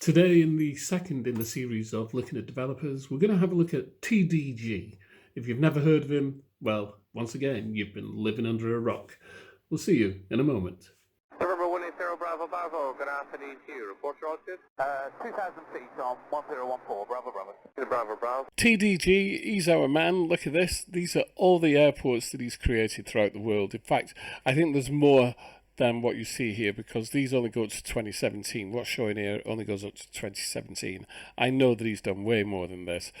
Today, in the second in the series of looking at developers, we're going to have a look at TDG. If you've never heard of him, well, once again, you've been living under a rock. We'll see you in a moment. November 180 Bravo Bravo, good afternoon to you. Report your altitude? 2,000 feet on 1014, Bravo Bravo. Bravo Bravo. TDG, he's our man. Look at this. These are all the airports that he's created throughout the world. In fact, I think there's more than what you see here because these only go to 2017. What's showing here only goes up to 2017. I know that he's done way more than this.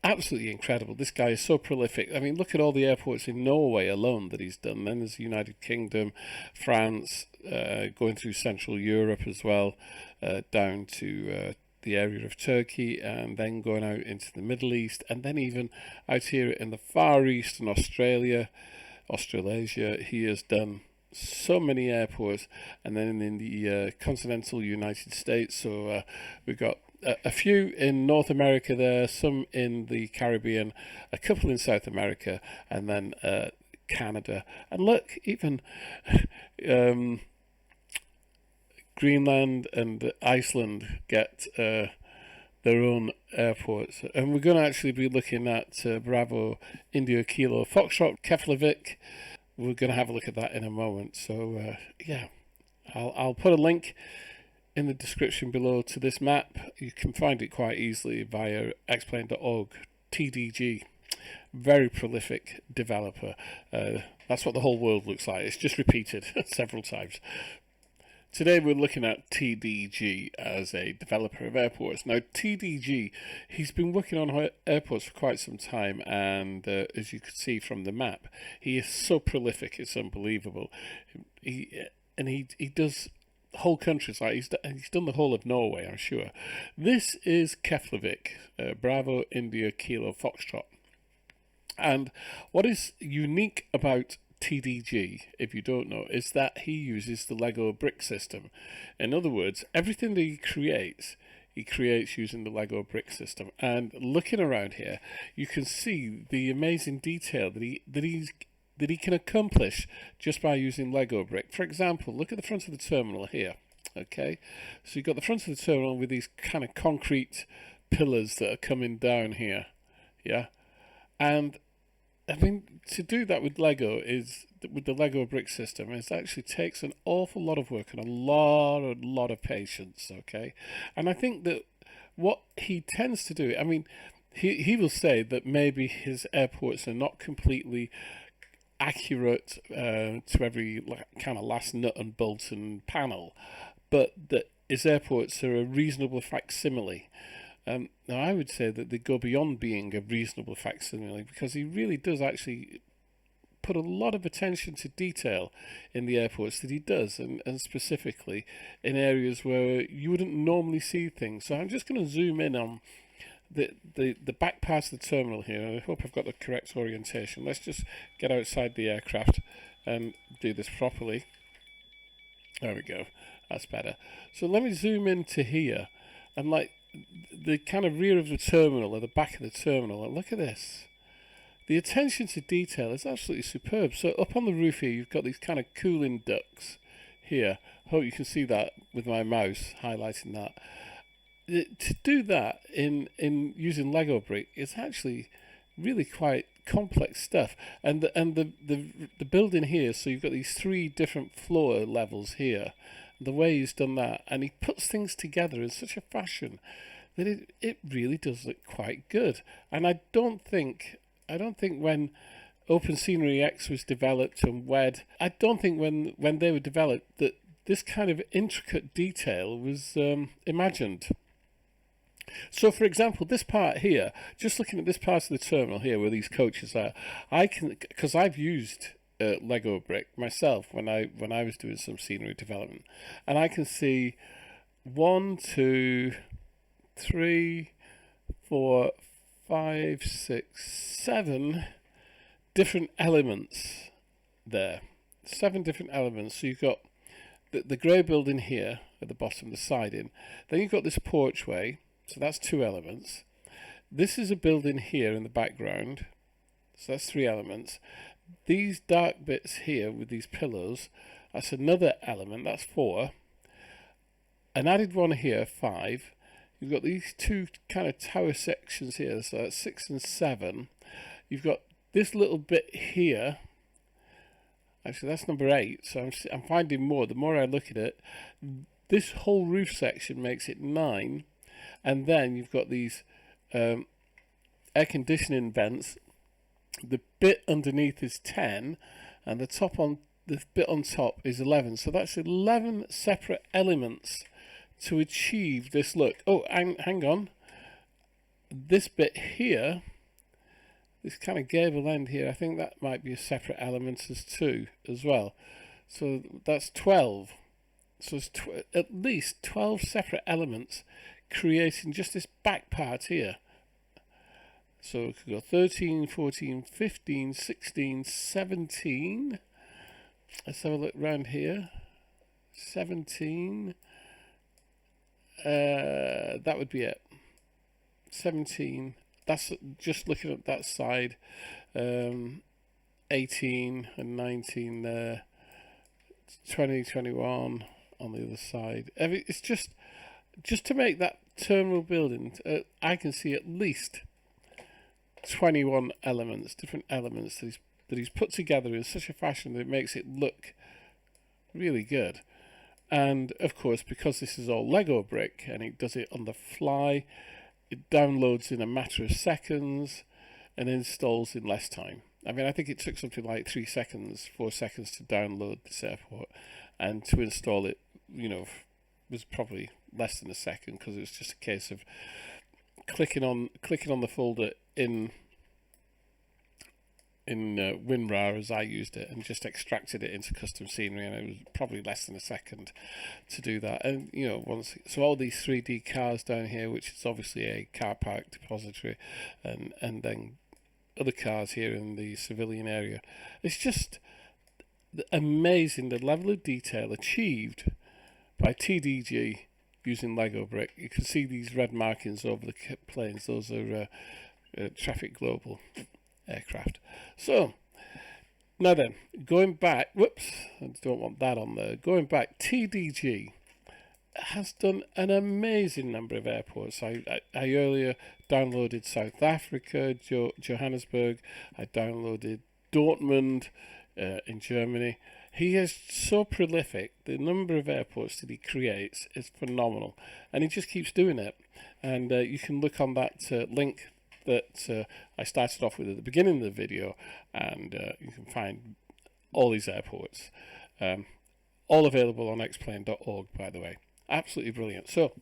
Absolutely incredible. This guy is so prolific. I mean, look at all the airports in Norway alone that he's done. Then there's the United Kingdom, France, going through Central Europe as well, down to the area of Turkey, and then going out into the Middle East, and then even out here in the Far East in Australasia, he has done so many airports, and then in the continental United States. So we've got a few in North America there, some in the Caribbean, a couple in South America, and then Canada. And look, even Greenland and Iceland get their own airports. And we're going to actually be looking at Bravo India Kilo Foxtrot Keflavik. We're going to have a look at that in a moment. So yeah, I'll put a link in the description below to this map. You can find it quite easily via explain.org. TDG, very prolific developer. That's what the whole world looks like. It's just repeated several times. Today we're looking at TDG as a developer of airports. Now TDG, he's been working on airports for quite some time, and as you can see from the map, he is so prolific, it's unbelievable. He does whole countries, like he's done the whole of Norway, I'm sure. This is Keflavik, Bravo India Kilo Foxtrot. And what is unique about TDG, if you don't know, is that he uses the Lego brick system. In other words, everything that he creates using the Lego brick system. And looking around here, you can see the amazing detail that he can accomplish just by using Lego brick. For example, look at the front of the terminal here. Okay, so you've got the front of the terminal with these kind of concrete pillars that are coming down here. Yeah, and I mean, to do that with with the Lego brick system, it actually takes an awful lot of work and a lot of patience. Okay, and I think that what he tends to do, I mean, he will say that maybe his airports are not completely accurate to every kind of last nut and bolt and panel, but that his airports are a reasonable facsimile. Now I would say that they go beyond being a reasonable facsimile, because he really does actually put a lot of attention to detail in the airports that he does, and specifically in areas where you wouldn't normally see things. So I'm just going to zoom in on the back part of the terminal here. I hope I've got the correct orientation. Let's just get outside the aircraft and do this properly. There we go, that's better. So let me zoom into here, and like the kind of rear of the terminal or the back of the terminal, and look at this. The attention to detail is absolutely superb. So up on the roof here, you've got these kind of cooling ducts here. Hope you can see that with my mouse highlighting that. To do that in using Lego brick is actually really quite complex stuff. And the building here, so you've got these 3 different floor levels here. The way he's done that, and he puts things together in such a fashion that it really does look quite good. And I don't think when Open Scenery X was developed and WED, I don't think when they were developed that this kind of intricate detail was imagined. So for example, this part here, just looking at this part of the terminal here where these coaches are, because I've used Lego brick myself when I was doing some scenery development, and I can see 1, 2, 3, 4, 5, 6, 7 different elements there. 7 different elements. So you've got the grey building here at the bottom, the siding. Then you've got this porchway, so that's 2 elements. This is a building here in the background, so that's 3 elements. These dark bits here with these pillars, that's another element, that's 4. an added one here, 5. You've got these two kind of tower sections here, so that's 6 and 7. You've got this little bit here. Actually, that's number 8, so I'm finding more. The more I look at it, this whole roof section makes it 9. And then you've got these air conditioning vents. The bit underneath is 10, and the bit on top is 11. So that's 11 separate elements to achieve this look. Oh, hang on. This bit here, this kind of gable end here, I think that might be a separate element as well. So that's 12. So it's at least 12 separate elements creating just this back part here. So we could go 13, 14, 15, 16, 17. Let's have a look around here. 17. That would be it. 17. That's just looking at that side. 18 and 19 there. 20, 21 on the other side. It's just to make that terminal building. I can see at least 21 elements, different elements that he's put together in such a fashion that it makes it look really good. And of course, because this is all Lego brick and it does it on the fly, it downloads in a matter of seconds and installs in less time. I mean, I think it took something like 3 seconds, 4 seconds to download this airport, and to install it, was probably less than a second, because it was just a case of clicking on the folder in WinRAR as I used it, and just extracted it into custom scenery, and it was probably less than a second to do that. And so all these 3D cars down here, which is obviously a car park depository, and then other cars here in the civilian area. It's just amazing the level of detail achieved by TDG using Lego brick. You can see these red markings over the planes. Those are Traffic Global aircraft. So now then, going back, whoops, I don't want that on there. Going back, TDG has done an amazing number of airports. I earlier downloaded South Africa, Johannesburg. I downloaded Dortmund in Germany. He is so prolific. The number of airports that he creates is phenomenal, and he just keeps doing it. And you can look on that link that I started off with at the beginning of the video, and you can find all these airports, all available on xplane.org, by the way. Absolutely brilliant. So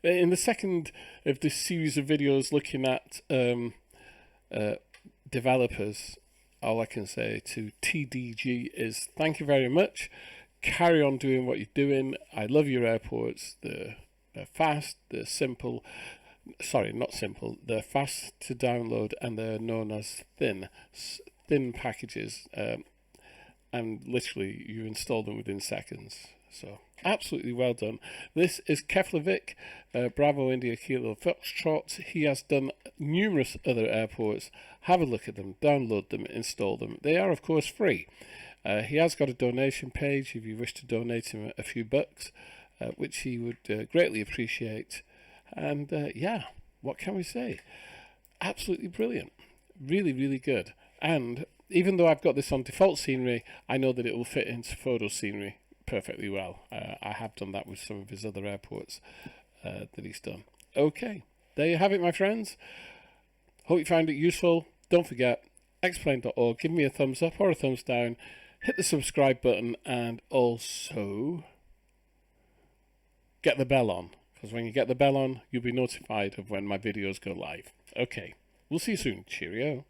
in the second of this series of videos looking at developers, all I can say to TDG is thank you very much. Carry on doing what you're doing. I love your airports. They're fast, they're simple. Sorry, not simple. They're fast to download, and they're known as thin packages. And literally, you install them within seconds. So, absolutely well done. This is Keflavik, Bravo India Kilo Foxtrot. He has done numerous other airports. Have a look at them, download them, install them. They are, of course, free. He has got a donation page if you wish to donate him a few bucks, which he would greatly appreciate. And yeah, what can we say? Absolutely brilliant. Really, really good. And even though I've got this on default scenery, I know that it will fit into photo scenery perfectly well. I have done that with some of his other airports that he's done. Okay, there you have it, my friends. Hope you found it useful. Don't forget, xplane.org. Give me a thumbs up or a thumbs down. Hit the subscribe button, and also get the bell on, because when you get the bell on, you'll be notified of when my videos go live. Okay, we'll see you soon. Cheerio.